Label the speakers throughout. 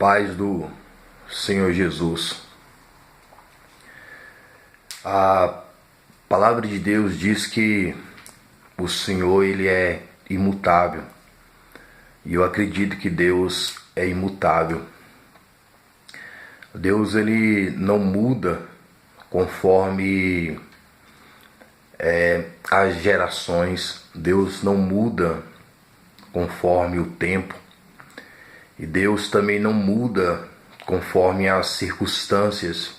Speaker 1: paz do Senhor Jesus. A palavra de Deus diz que o Senhor, ele é imutável. E eu acredito que Deus é imutável. Deus, ele não muda conforme as gerações. Deus não muda conforme o tempo. E Deus também não muda conforme as circunstâncias.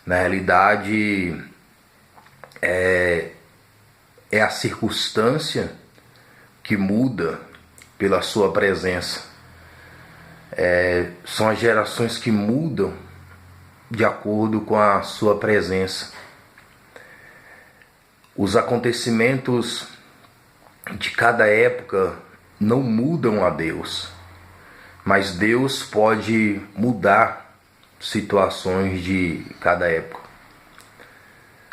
Speaker 1: Na realidade, é a circunstância que muda pela sua presença. São as gerações que mudam de acordo com a sua presença. Os acontecimentos de cada época não mudam a Deus, mas Deus pode mudar situações de cada época.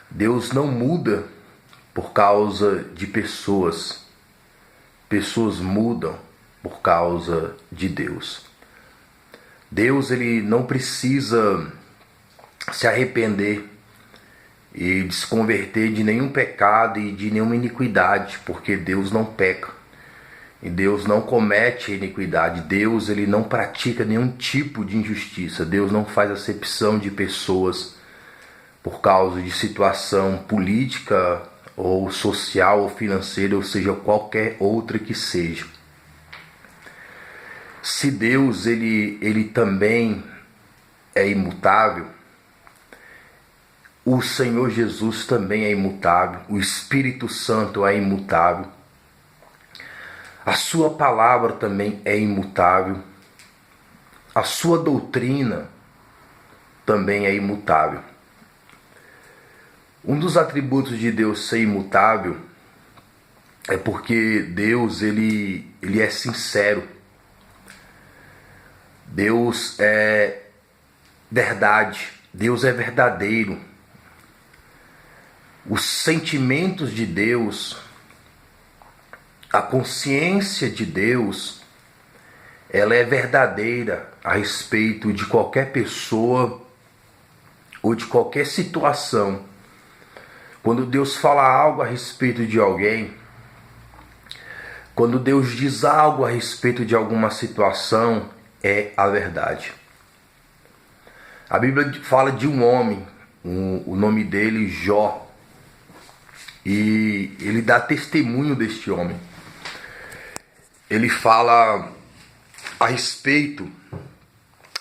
Speaker 1: Deus não muda por causa de pessoas. Pessoas mudam por causa de Deus. Deus, ele não precisa se arrepender e se converter de nenhum pecado e de nenhuma iniquidade, porque Deus não peca. E Deus não comete iniquidade. Deus, ele não pratica nenhum tipo de injustiça. Deus não faz acepção de pessoas por causa de situação política ou social ou financeira, ou seja, qualquer outra que seja. Se Deus, ele também é imutável, o Senhor Jesus também é imutável, o Espírito Santo é imutável, a sua palavra também é imutável, a sua doutrina também é imutável. Um dos atributos de Deus ser imutável é porque Deus, ele é sincero. Deus é verdade, Deus é verdadeiro. Os sentimentos de Deus, a consciência de Deus, ela é verdadeira a respeito de qualquer pessoa ou de qualquer situação. Quando Deus fala algo a respeito de alguém, quando Deus diz algo a respeito de alguma situação, é a verdade. A Bíblia fala de um homem, o nome dele Jó, e ele dá testemunho deste homem. Ele fala a respeito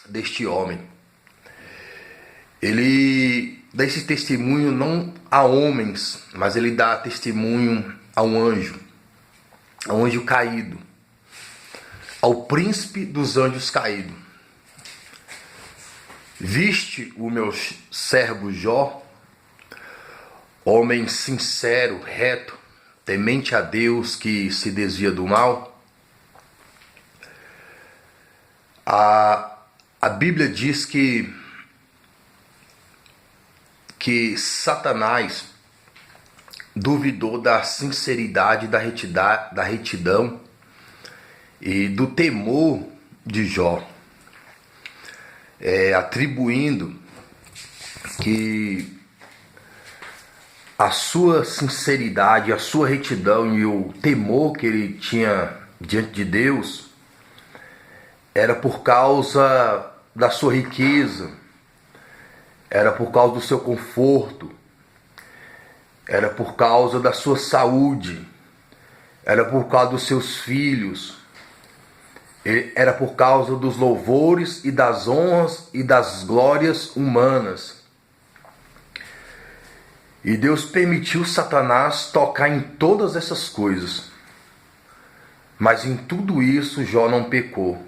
Speaker 1: deste homem. Ele dá esse testemunho não a homens, mas ele dá testemunho a um anjo caído, ao príncipe dos anjos caído. Viste o meu servo Jó, homem sincero, reto, temente a Deus, que se desvia do mal? A Bíblia diz que Satanás duvidou da sinceridade, da retidão e do temor de Jó, atribuindo que a sua sinceridade, a sua retidão e o temor que ele tinha diante de Deus era por causa da sua riqueza, era por causa do seu conforto, era por causa da sua saúde, era por causa dos seus filhos, era por causa dos louvores e das honras e das glórias humanas. E Deus permitiu Satanás tocar em todas essas coisas. Mas em tudo isso Jó não pecou.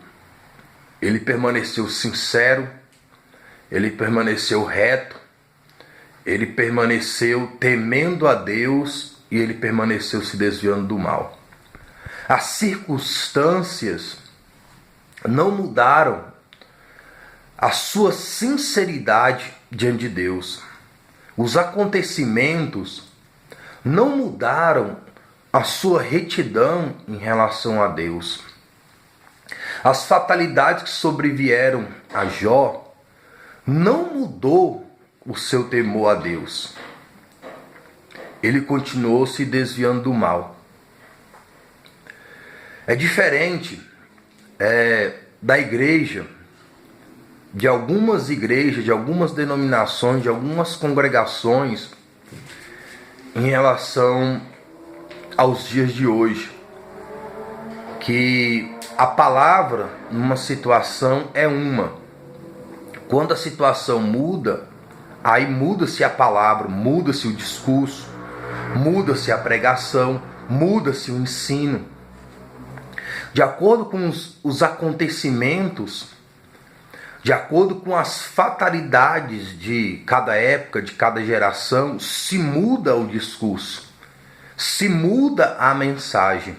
Speaker 1: Ele permaneceu sincero, ele permaneceu reto, ele permaneceu temendo a Deus e ele permaneceu se desviando do mal. As circunstâncias não mudaram a sua sinceridade diante de Deus. Os acontecimentos não mudaram a sua retidão em relação a Deus. As fatalidades que sobrevieram a Jó não mudou o seu temor a Deus. Ele continuou se desviando do mal. É diferente da igreja, de algumas igrejas, de algumas denominações, de algumas congregações em relação aos dias de hoje, que a palavra numa situação é uma. Quando a situação muda, aí muda-se a palavra, muda-se o discurso, muda-se a pregação, muda-se o ensino. De acordo com os acontecimentos, de acordo com as fatalidades de cada época, de cada geração, se muda o discurso, se muda a mensagem.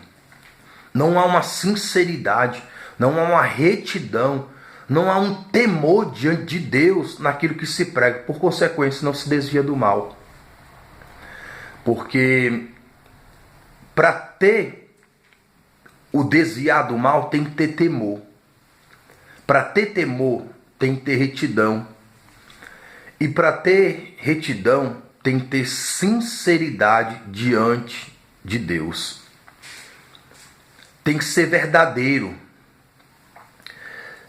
Speaker 1: Não há uma sinceridade, não há uma retidão, não há um temor diante de Deus naquilo que se prega. Por consequência, não se desvia do mal. Porque para ter o desviar do mal tem que ter temor. Para ter temor tem que ter retidão. E para ter retidão tem que ter sinceridade diante de Deus. Tem que ser verdadeiro.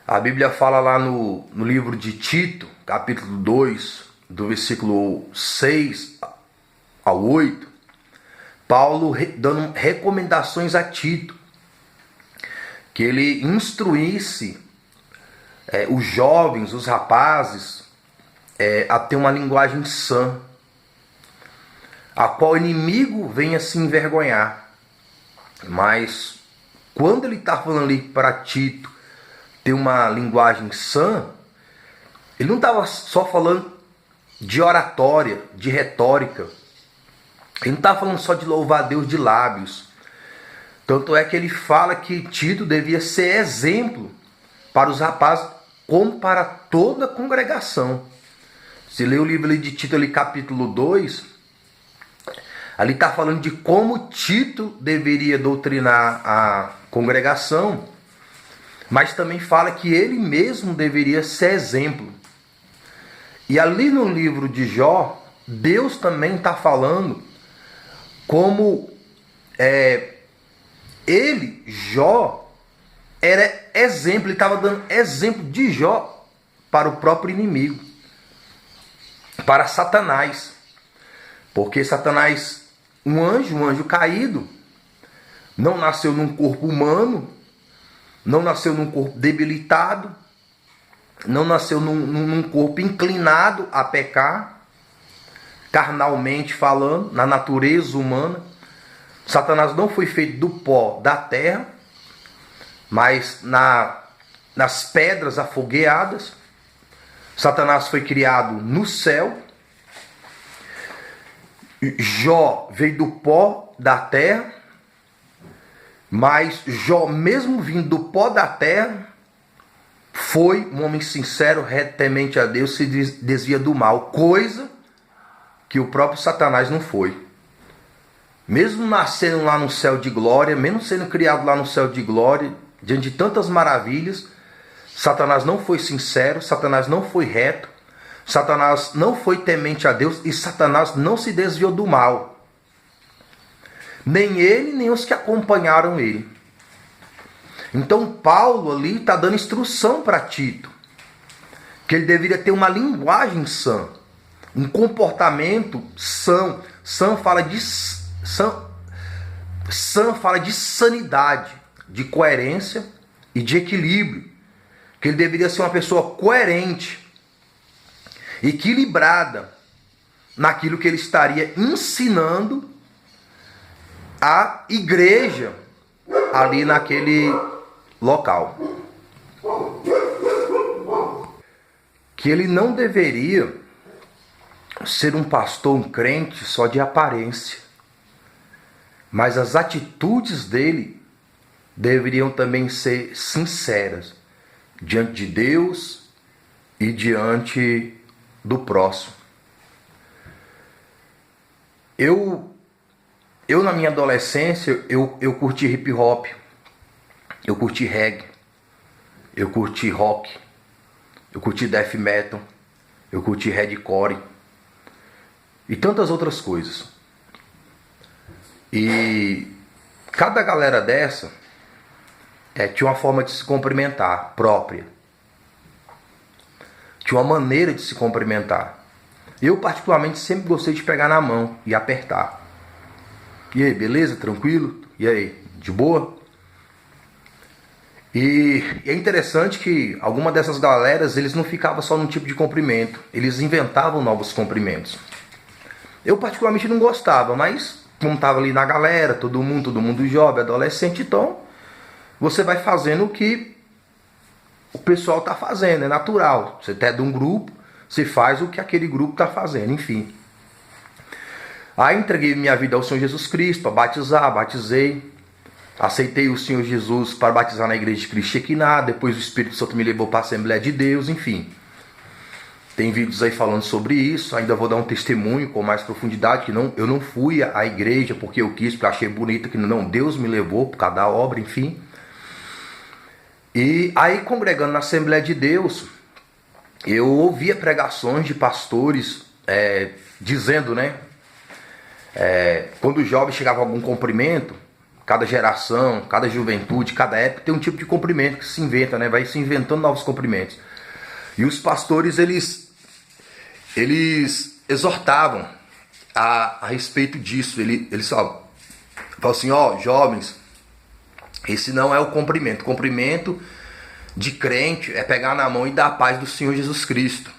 Speaker 1: A Bíblia fala lá no livro de Tito, capítulo 2, do versículo 6 ao 8, Paulo dando recomendações a Tito, que ele instruísse os jovens, os rapazes, a ter uma linguagem sã, a qual o inimigo venha se envergonhar. Mas quando ele está falando ali para Tito ter uma linguagem sã, ele não estava só falando de oratória, de retórica. Ele não estava falando só de louvar a Deus de lábios. Tanto é que ele fala que Tito devia ser exemplo para os rapazes, como para toda a congregação. Se ler o livro de Tito, ali, capítulo 2, ali está falando de como Tito deveria doutrinar a congregação, mas também fala que ele mesmo deveria ser exemplo. E ali no livro de Jó, Deus também está falando como ele, Jó, era exemplo, ele estava dando exemplo de Jó para o próprio inimigo, para Satanás. Porque Satanás, um anjo caído, não nasceu num corpo humano, não nasceu num corpo debilitado, não nasceu num corpo inclinado a pecar, carnalmente falando, na natureza humana. Satanás não foi feito do pó da terra, mas nas pedras afogueadas. Satanás foi criado no céu. Jó veio do pó da terra, mas Jó, mesmo vindo do pó da terra, foi um homem sincero, reto, temente a Deus, se desvia do mal, coisa que o próprio Satanás não foi. Mesmo nascendo lá no céu de glória, mesmo sendo criado lá no céu de glória, diante de tantas maravilhas, Satanás não foi sincero, Satanás não foi reto, Satanás não foi temente a Deus e Satanás não se desviou do mal. Nem ele, nem os que acompanharam ele. Então Paulo ali está dando instrução para Tito, que ele deveria ter uma linguagem sã, um comportamento sã. Sã fala de sanidade, de coerência e de equilíbrio. Que ele deveria ser uma pessoa coerente, equilibrada naquilo que ele estaria ensinando à igreja ali naquele local. Que ele não deveria ser um pastor, um crente só de aparência, mas as atitudes dele deveriam também ser sinceras diante de Deus e diante do próximo. Eu na minha adolescência, eu curti hip hop, eu curti reggae, eu curti rock, eu curti death metal, eu curti hardcore e tantas outras coisas. E cada galera dessa tinha uma forma de se cumprimentar própria. Tinha uma maneira de se cumprimentar. Eu particularmente sempre gostei de pegar na mão e apertar. E aí, beleza? Tranquilo? E aí, de boa? E é interessante que alguma dessas galeras, eles não ficavam só num tipo de cumprimento. Eles inventavam novos cumprimentos. Eu particularmente não gostava, mas como estava ali na galera, todo mundo jovem, adolescente, então você vai fazendo o que o pessoal está fazendo, é natural. Você é de um grupo, você faz o que aquele grupo está fazendo, enfim. Aí entreguei minha vida ao Senhor Jesus Cristo para batizar, batizei. Aceitei o Senhor Jesus para batizar na igreja de Cristo Shekinah. Depois o Espírito Santo me levou para a Assembleia de Deus, enfim. Tem vídeos aí falando sobre isso. Ainda vou dar um testemunho com mais profundidade, que eu não fui à igreja porque eu quis, porque achei bonito, que não, Deus me levou por causa da obra, enfim. E aí, congregando na Assembleia de Deus, eu ouvia pregações de pastores dizendo, né? Quando o jovem chegava a algum cumprimento, cada geração, cada juventude, cada época tem um tipo de cumprimento que se inventa, né? Vai se inventando novos cumprimentos. E os pastores, eles exortavam a respeito disso. Eles falam assim, jovens, esse não é o cumprimento. O cumprimento de crente é pegar na mão e dar a paz do Senhor Jesus Cristo.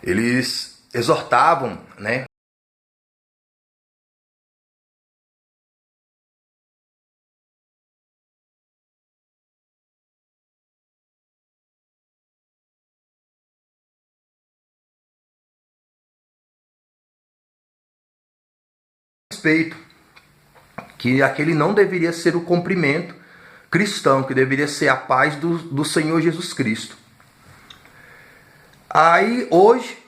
Speaker 1: Eles exortavam, né? Respeito, que aquele não deveria ser o cumprimento cristão, que deveria ser a paz do Senhor Jesus Cristo. Aí hoje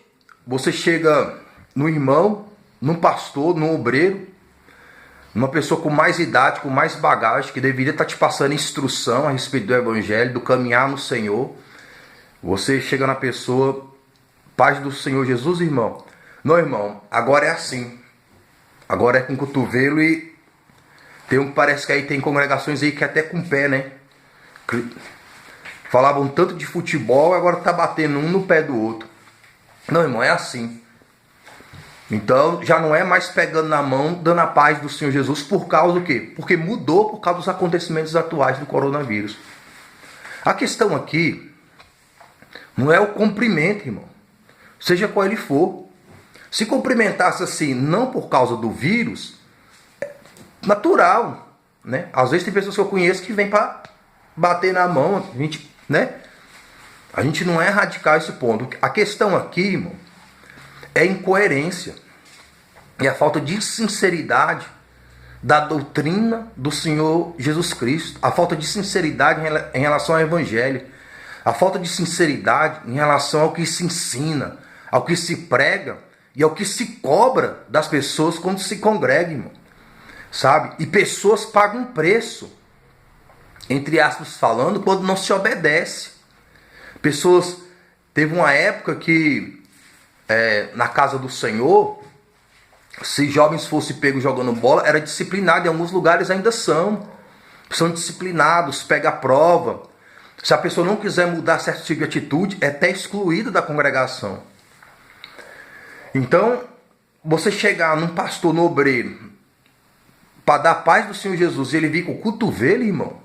Speaker 1: você chega no irmão, num pastor, num obreiro, numa pessoa com mais idade, com mais bagagem, que deveria estar te passando instrução a respeito do evangelho, do caminhar no Senhor. Você chega na pessoa, paz do Senhor Jesus, irmão. Não, irmão, agora é assim. Agora é com cotovelo e parece que aí tem congregações aí que até com pé, né? Falavam tanto de futebol, agora tá batendo um no pé do outro. Não, irmão, é assim. Então já não é mais pegando na mão, dando a paz do Senhor Jesus, por causa do quê? Porque mudou por causa dos acontecimentos atuais do coronavírus. A questão aqui não é o cumprimento, irmão. Seja qual ele for. Se cumprimentasse assim, não por causa do vírus, é natural, né? Às vezes tem pessoas que eu conheço que vêm para bater na mão, a gente, né? A gente não é radical a esse ponto. A questão aqui, irmão, é a incoerência e a falta de sinceridade da doutrina do Senhor Jesus Cristo, a falta de sinceridade em relação ao Evangelho, a falta de sinceridade em relação ao que se ensina, ao que se prega e ao que se cobra das pessoas quando se congregam, irmão. Sabe? E pessoas pagam um preço, entre aspas falando, quando não se obedece. Pessoas, teve uma época que na casa do Senhor, se jovens fossem pegos jogando bola, era disciplinado, em alguns lugares ainda são disciplinados, pega a prova. Se a pessoa não quiser mudar certo tipo de atitude, é até excluída da congregação. Então, você chegar num pastor, no obreiro, para dar a paz do Senhor Jesus, e ele vir com o cotovelo, irmão,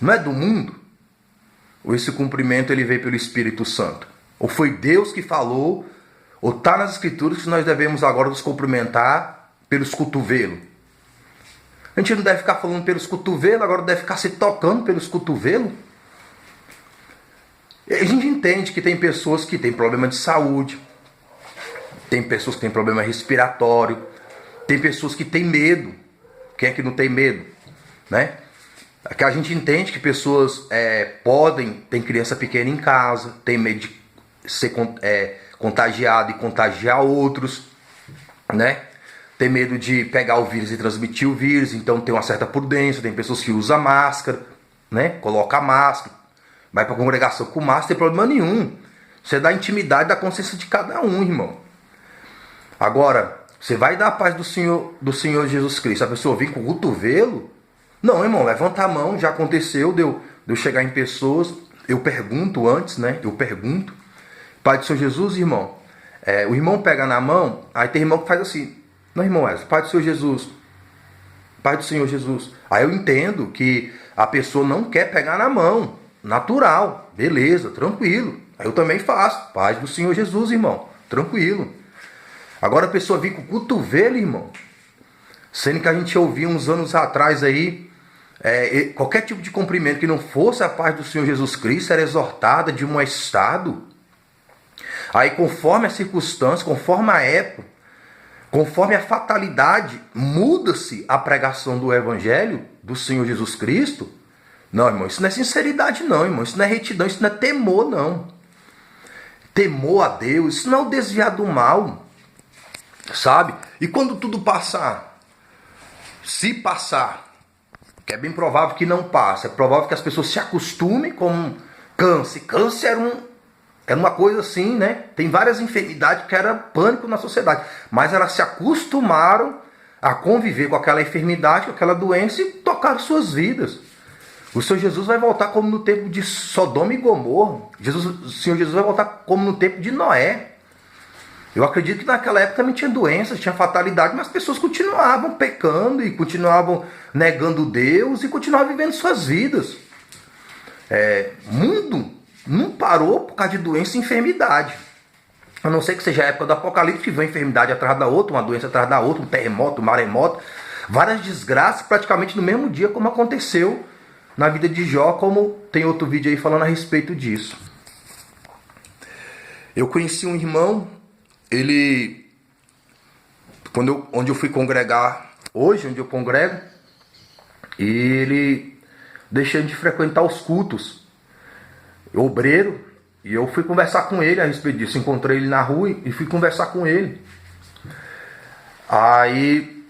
Speaker 1: não é do mundo? Ou esse cumprimento ele veio pelo Espírito Santo? Ou foi Deus que falou, ou está nas Escrituras que nós devemos agora nos cumprimentar pelos cotovelos? A gente não deve ficar falando pelos cotovelos, agora deve ficar se tocando pelos cotovelos? A gente entende que tem pessoas que têm problema de saúde, tem pessoas que têm problema respiratório, tem pessoas que têm medo. Quem é que não tem medo? Né? Que a gente entende que pessoas tem criança pequena em casa, tem medo de ser contagiado e contagiar outros, né? Tem medo de pegar o vírus e transmitir o vírus, então tem uma certa prudência, tem pessoas que usam máscara, né? Coloca máscara, vai para a congregação com máscara, não tem problema nenhum. Você dá intimidade da consciência de cada um, irmão. Agora, você vai dar a paz do Senhor Jesus Cristo, a pessoa vir com o cotovelo? Não, irmão, levanta a mão, já aconteceu, de eu chegar em pessoas, eu pergunto antes, né? Eu pergunto, Pai do Senhor Jesus, irmão. O irmão pega na mão, aí tem irmão que faz assim, não, irmão, Pai do Senhor Jesus, Pai do Senhor Jesus. Aí eu entendo que a pessoa não quer pegar na mão, natural, beleza, tranquilo. Aí eu também faço, paz do Senhor Jesus, irmão, tranquilo. Agora a pessoa vir com o cotovelo, irmão, sendo que a gente ouvia uns anos atrás aí, qualquer tipo de cumprimento que não fosse a paz do Senhor Jesus Cristo era exortada de um estado. Aí conforme a circunstância, conforme a época, conforme a fatalidade, muda-se a pregação do Evangelho do Senhor Jesus Cristo. Não, irmão, isso não é sinceridade não, irmão, isso não é retidão, isso não é temor não. Temor a Deus, isso não é o desviar do mal, sabe? E quando tudo passar, se passar, que é bem provável que não passe, é provável que as pessoas se acostumem com câncer. Câncer era uma coisa assim, né? Tem várias enfermidades que era pânico na sociedade, mas elas se acostumaram a conviver com aquela enfermidade, com aquela doença e tocaram suas vidas. O Senhor Jesus vai voltar como no tempo de Sodoma e Gomorra. O Senhor Jesus vai voltar como no tempo de Noé. Eu acredito que naquela época também tinha doenças, tinha fatalidade, mas as pessoas continuavam pecando e continuavam negando Deus e continuavam vivendo suas vidas. O mundo não parou por causa de doença e enfermidade. A não ser que seja a época do Apocalipse, que vem enfermidade atrás da outra, uma doença atrás da outra, um terremoto, um maremoto, várias desgraças praticamente no mesmo dia, como aconteceu na vida de Jó, como tem outro vídeo aí falando a respeito disso. Eu conheci um irmão, onde eu fui congregar hoje, onde eu congrego, e ele deixando de frequentar os cultos, obreiro, e eu fui conversar com ele a respeito disso. Encontrei ele na rua e fui conversar com ele. Aí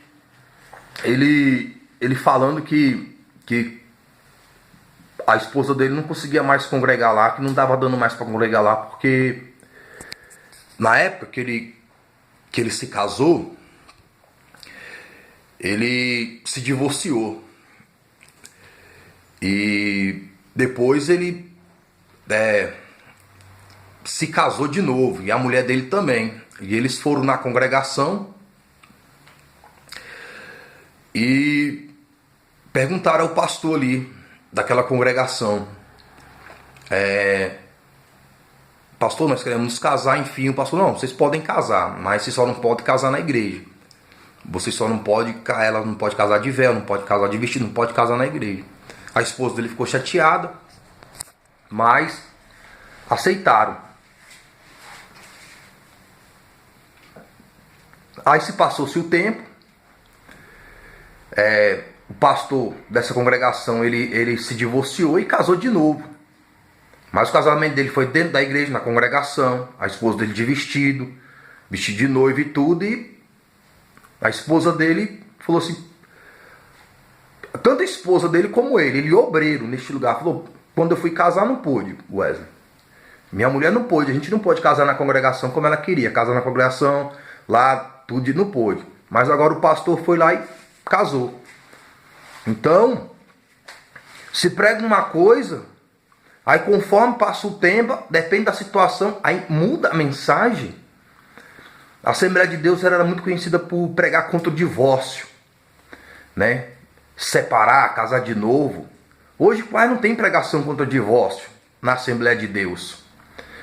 Speaker 1: ele falando que a esposa dele não conseguia mais congregar lá, que não dava dando mais para congregar lá, porque na época que ele se casou, ele se divorciou. E depois ele se casou de novo, e a mulher dele também. E eles foram na congregação e perguntaram ao pastor ali daquela congregação: pastor, nós queremos nos casar. Enfim, o pastor: não, vocês podem casar, mas vocês só não podem casar na igreja. Vocês só não podem, ela não pode casar de véu, não pode casar de vestido, não pode casar na igreja. A esposa dele ficou chateada, mas aceitaram. Aí se passou-se o tempo, o pastor dessa congregação ele se divorciou e casou de novo. Mas o casamento dele foi dentro da igreja, na congregação, a esposa dele de vestido de noiva e tudo, e a esposa dele falou assim, tanto a esposa dele como ele obreiro neste lugar, falou: quando eu fui casar não pude, Wesley. Minha mulher não pôde, a gente não pôde casar na congregação como ela queria, casar na congregação, lá, tudo, não pôde. Mas agora o pastor foi lá e casou. Então, se prega uma coisa, aí conforme passa o tempo, depende da situação, aí muda a mensagem. A Assembleia de Deus era muito conhecida por pregar contra o divórcio, né? Separar, casar de novo. Hoje quase não tem pregação contra o divórcio na Assembleia de Deus.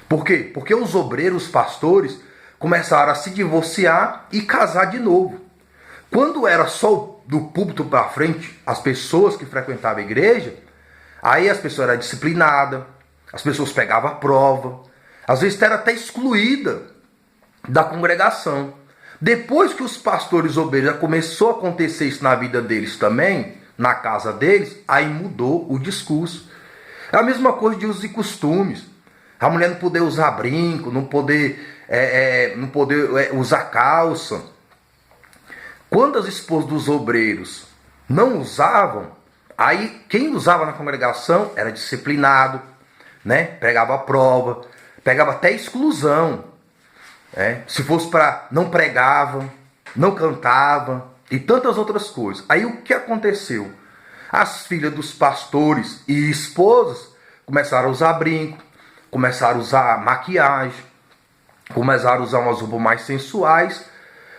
Speaker 1: Por quê? Porque os obreiros, os pastores, começaram a se divorciar e casar de novo. Quando era só do púlpito para frente, as pessoas que frequentavam a igreja, aí as pessoas eram disciplinadas, as pessoas pegavam a prova, às vezes era até excluída da congregação. Depois que os pastores obreiros já começou a acontecer isso na vida deles também, na casa deles, aí mudou o discurso. É a mesma coisa de usos e costumes. A mulher não poder usar brinco, não poder usar calça. Quando as esposas dos obreiros não usavam, Aí quem usava na congregação era disciplinado, né? Pregava a prova, pegava até exclusão. Né? Se fosse para não pregava, não cantava e tantas outras coisas. Aí o que aconteceu? As filhas dos pastores e esposas começaram a usar brinco, começaram a usar maquiagem, começaram a usar umas roupas mais sensuais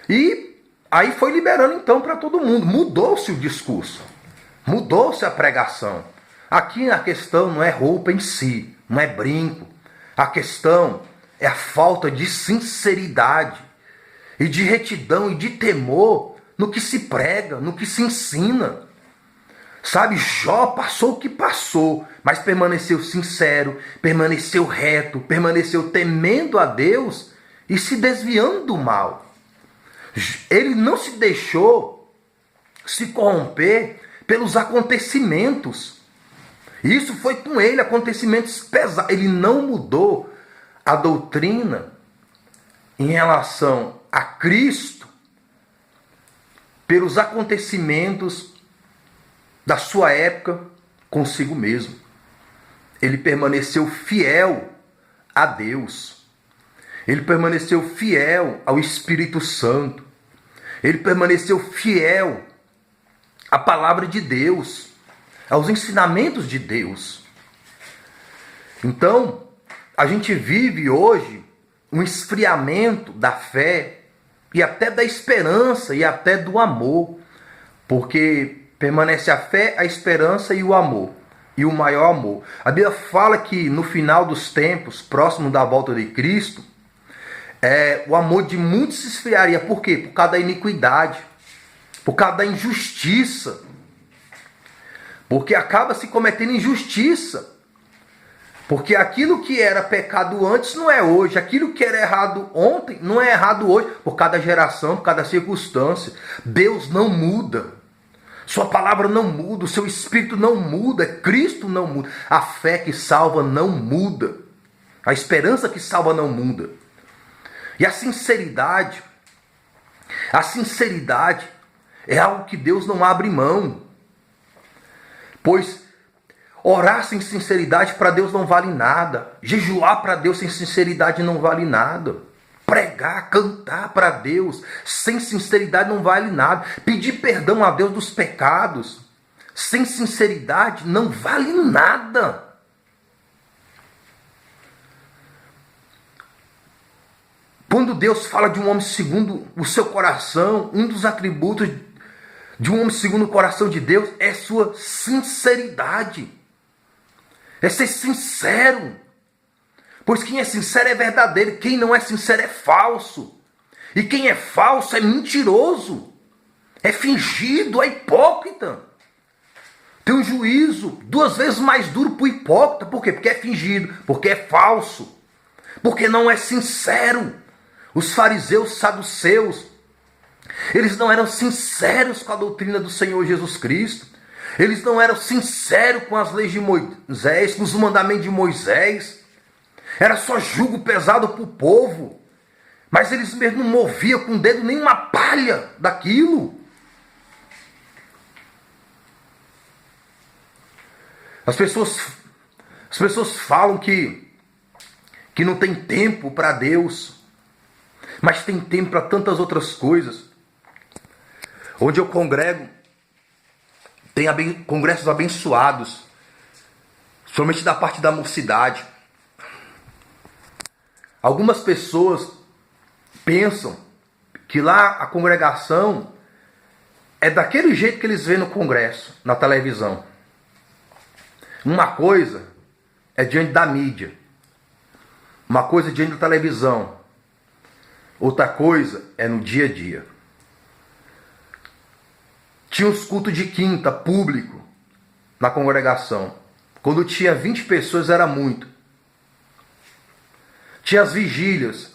Speaker 1: e aí foi liberando então para todo mundo. Mudou-se o discurso, mudou-se a pregação. Aqui a questão não é roupa em si, não é brinco. A questão é a falta de sinceridade e de retidão e de temor no que se prega, no que se ensina. Sabe, Jó passou o que passou, mas permaneceu sincero, permaneceu reto, permaneceu temendo a Deus e se desviando do mal. Ele não se deixou se corromper pelos acontecimentos. Isso foi com ele, acontecimentos pesados. Ele não mudou a doutrina em relação a Cristo pelos acontecimentos da sua época consigo mesmo. Ele permaneceu fiel a Deus. Ele permaneceu fiel ao Espírito Santo. Ele permaneceu fiel à palavra de Deus, aos ensinamentos de Deus. Então, a gente vive hoje um esfriamento da fé e até da esperança e até do amor, porque permanece a fé, a esperança e o amor, e o maior amor. A Bíblia fala que no final dos tempos, próximo da volta de Cristo, o amor de muitos se esfriaria. Por quê? Por causa da iniquidade, por causa da injustiça, porque acaba se cometendo injustiça. Porque aquilo que era pecado antes não é hoje. Aquilo que era errado ontem não é errado hoje. Por cada geração, por cada circunstância. Deus não muda. Sua palavra não muda. O seu espírito não muda. Cristo não muda. A fé que salva não muda. A esperança que salva não muda. E a sinceridade é algo que Deus não abre mão. Pois orar sem sinceridade para Deus não vale nada. Jejuar para Deus sem sinceridade não vale nada. Pregar, cantar para Deus sem sinceridade não vale nada. Pedir perdão a Deus dos pecados sem sinceridade não vale nada. Quando Deus fala de um homem segundo o seu coração, um dos atributos de um homem segundo o coração de Deus é sua sinceridade. É ser sincero. Pois quem é sincero é verdadeiro. Quem não é sincero é falso. E quem é falso é mentiroso. É fingido, é hipócrita. Tem um juízo 2 vezes mais duro para o hipócrita. Por quê? Porque é fingido. Porque é falso. Porque não é sincero. Os fariseus, saduceus, eles não eram sinceros com a doutrina do Senhor Jesus Cristo. Eles não eram sinceros com as leis de Moisés, com os mandamentos de Moisés. Era só jugo pesado para o povo. Mas eles mesmo não moviam com o dedo nenhuma palha daquilo. As pessoas falam que não tem tempo para Deus. Mas tem tempo para tantas outras coisas. Onde eu congrego, tem congressos abençoados, somente da parte da mocidade. Algumas pessoas pensam que lá a congregação é daquele jeito que eles vêem no congresso, na televisão. Uma coisa é diante da mídia, uma coisa é diante da televisão, outra coisa é no dia a dia. Tinha os cultos de quinta, público, na congregação. Quando tinha 20 pessoas era muito. Tinha as vigílias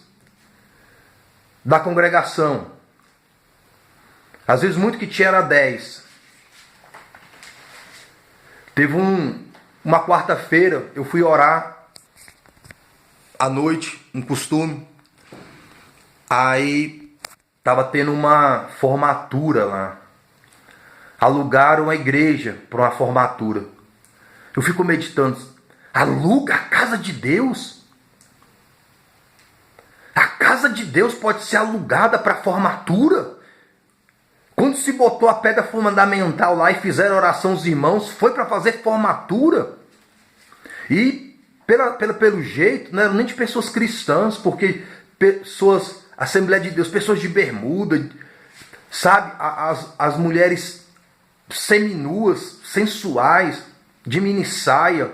Speaker 1: da congregação. Às vezes muito que tinha era 10. Teve uma quarta-feira, eu fui orar à noite, um costume. Aí estava tendo uma formatura lá. alugaram a igreja para uma formatura. Eu fico meditando, aluga a casa de Deus? A casa de Deus pode ser alugada para formatura? Quando se botou a pedra fundamental lá e fizeram oração os irmãos, foi para fazer formatura. E pelo jeito, não eram nem de pessoas cristãs, porque pessoas, Assembleia de Deus, pessoas de bermuda, sabe, as mulheres seminuas, sensuais, de minissaia,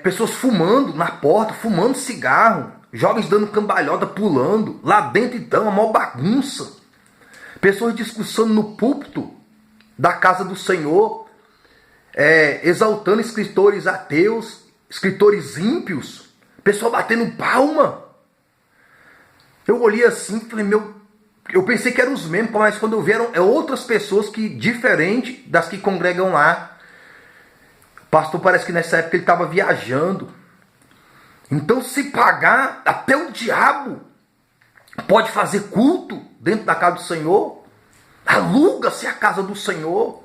Speaker 1: pessoas fumando na porta, fumando cigarro, jovens dando cambalhota, pulando, lá dentro então, a maior bagunça, pessoas discussando no púlpito da casa do Senhor, exaltando escritores ateus, escritores ímpios, pessoal batendo palma. Eu olhei assim e falei, eu pensei que eram os mesmos, mas quando eu vi eram outras pessoas que diferente das que congregam lá. O pastor parece que nessa época ele estava viajando. Então se pagar, até o diabo pode fazer culto dentro da casa do Senhor. Aluga-se a casa do Senhor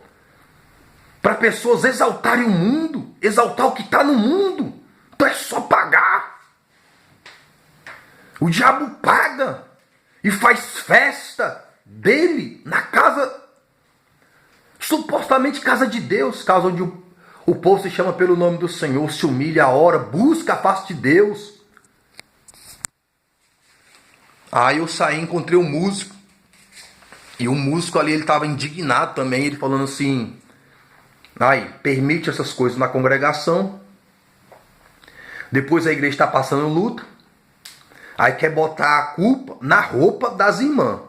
Speaker 1: para pessoas exaltarem o mundo, exaltar o que está no mundo. Então é só pagar. O diabo paga e faz festa dele na casa, supostamente casa de Deus, casa onde o povo se chama pelo nome do Senhor, se humilha, ora, busca a face de Deus. Aí eu saí, encontrei um músico, e o músico ali, ele estava indignado também, ele falando assim, permite essas coisas na congregação, depois a igreja está passando luta, aí quer botar a culpa na roupa das irmãs.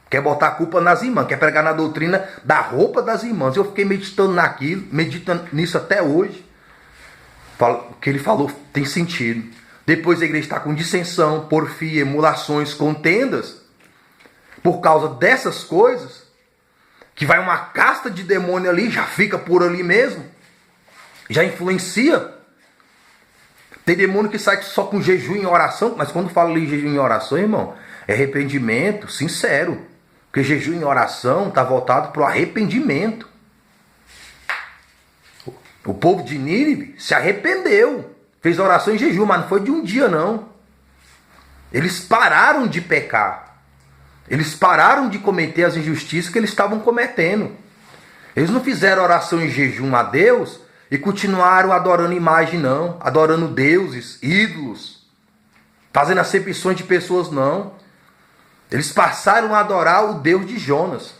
Speaker 1: Quer botar a culpa nas irmãs. Quer pregar na doutrina da roupa das irmãs. Eu fiquei meditando naquilo. Meditando nisso até hoje. O que ele falou tem sentido. Depois a igreja está com dissensão, porfia, emulações, contendas. Por causa dessas coisas. Que vai uma casta de demônio ali. Já fica por ali mesmo. Já influencia. Tem demônio que sai só com jejum e oração. Mas quando fala ali jejum e oração, irmão, é arrependimento sincero. Porque jejum e oração está voltado para o arrependimento. O povo de Nínive se arrependeu. Fez oração em jejum, mas não foi de um dia não. Eles pararam de pecar. Eles pararam de cometer as injustiças que eles estavam cometendo. Eles não fizeram oração em jejum a Deus e continuaram adorando imagem não. Adorando deuses, ídolos. Fazendo acepções de pessoas não. Eles passaram a adorar o Deus de Jonas.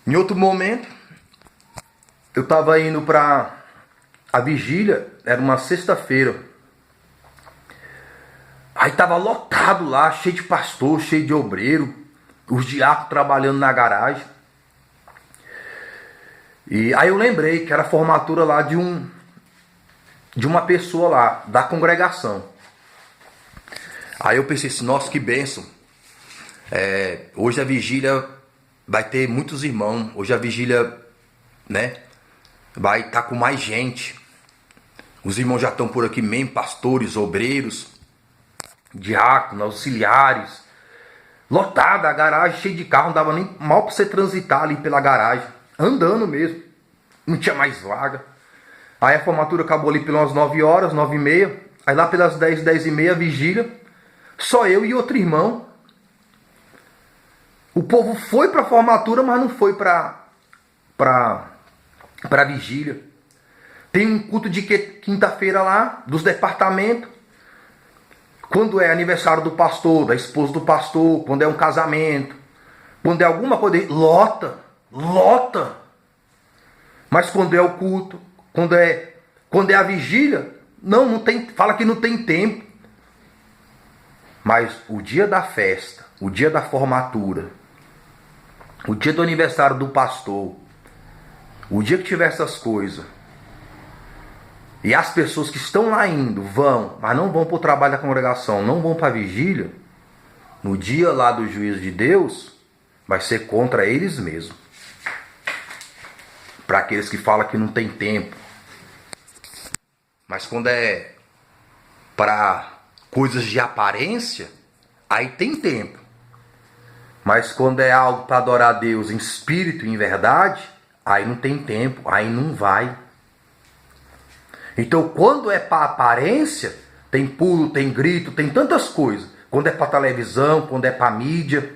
Speaker 1: Em outro momento, eu estava indo para a vigília, era uma sexta-feira. Aí estava lotado lá, cheio de pastor, cheio de obreiro, os diáconos trabalhando na garagem. E aí eu lembrei que era a formatura lá de uma pessoa lá, da congregação. Aí eu pensei assim, nossa, que bênção. Hoje a vigília vai ter muitos irmãos. Hoje a vigília, né, vai estar com mais gente. Os irmãos já estão por aqui mesmo, pastores, obreiros, diáconos, auxiliares. Lotada a garagem, cheia de carro, não dava nem mal para você transitar ali pela garagem. Andando mesmo. Não tinha mais vaga. Aí a formatura acabou ali pelas 9 horas, 9h30. Aí lá pelas 10, 10h30, a vigília. Só eu e outro irmão. O povo foi para a formatura, mas não foi para a vigília. Tem um culto de quinta-feira lá, dos departamentos. Quando é aniversário do pastor, da esposa do pastor, quando é um casamento, quando é alguma coisa, lota. Mas quando é o culto, quando é a vigília, não tem, fala que não tem tempo. Mas o dia da festa, o dia da formatura, o dia do aniversário do pastor, o dia que tiver essas coisas, e as pessoas que estão lá indo, vão, mas não vão para o trabalho da congregação, não vão para a vigília, no dia lá do juízo de Deus, vai ser contra eles mesmos. Para aqueles que falam que não tem tempo. Mas quando é para coisas de aparência, aí tem tempo. Mas quando é algo para adorar a Deus em espírito e em verdade, aí não tem tempo, aí não vai. Então, quando é para aparência, tem pulo, tem grito, tem tantas coisas. Quando é para televisão, quando é para mídia,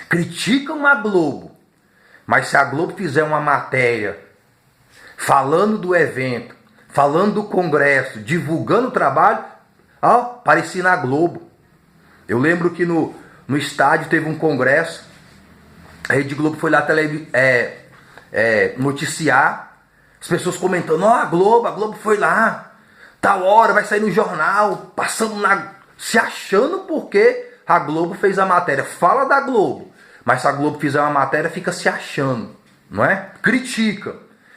Speaker 1: criticam a Globo. Mas se a Globo fizer uma matéria falando do evento, falando do congresso, divulgando o trabalho, parecia na Globo. Eu lembro que no estádio teve um congresso, a Rede Globo foi lá noticiar, as pessoas comentando, a Globo foi lá, tal hora, vai sair no jornal, passando se achando porque a Globo fez a matéria. Fala da Globo, mas se a Globo fizer uma matéria, fica se achando, não é? Critica.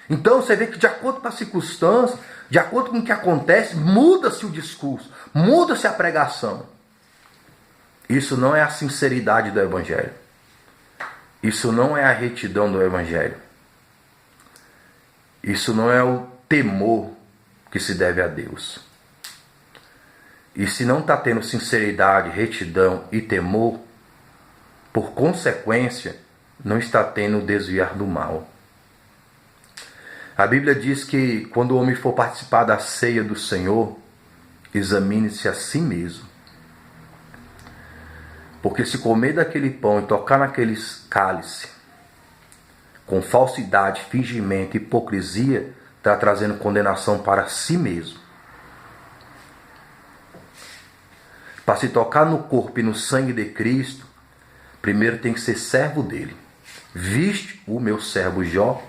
Speaker 1: Então você vê que de acordo com a circunstância, de acordo com o que acontece, muda-se o discurso, muda-se a pregação. Isso não é a sinceridade do Evangelho. Isso não é a retidão do Evangelho. Isso não é o temor que se deve a Deus. E se não está tendo sinceridade, retidão e temor, por consequência, não está tendo o desviar do mal. A Bíblia diz que quando o homem for participar da ceia do Senhor, examine-se a si mesmo. Porque se comer daquele pão e tocar naquele cálice, com falsidade, fingimento, hipocrisia, está trazendo condenação para si mesmo. Para se tocar no corpo e no sangue de Cristo, primeiro tem que ser servo dele. Viste o meu servo Jó,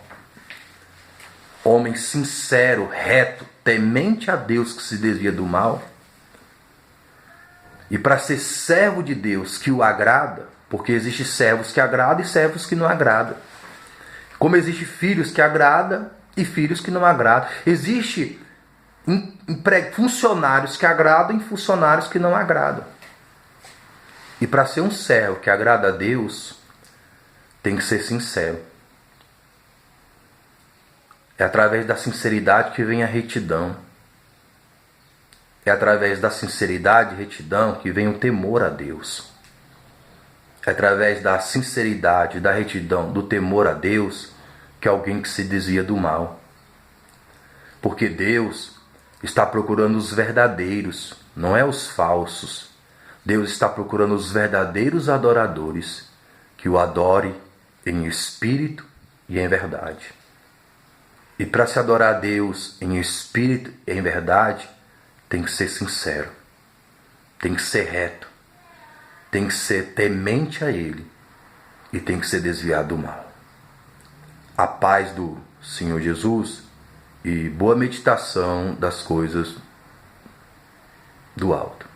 Speaker 1: homem sincero, reto, temente a Deus, que se desvia do mal. E para ser servo de Deus que o agrada, porque existem servos que agradam e servos que não agradam. Como existem filhos que agradam e filhos que não agradam. Existem funcionários que agradam e funcionários que não agradam. E para ser um servo que agrada a Deus, tem que ser sincero. É através da sinceridade que vem a retidão. É através da sinceridade e retidão que vem o temor a Deus. É através da sinceridade, da retidão, do temor a Deus, que é alguém que se desvia do mal. Porque Deus está procurando os verdadeiros, não é os falsos. Deus está procurando os verdadeiros adoradores, que o adore em espírito e em verdade. E para se adorar a Deus em espírito e em verdade, tem que ser sincero, tem que ser reto, tem que ser temente a Ele e tem que ser desviado do mal. A paz do Senhor Jesus e boa meditação das coisas do alto.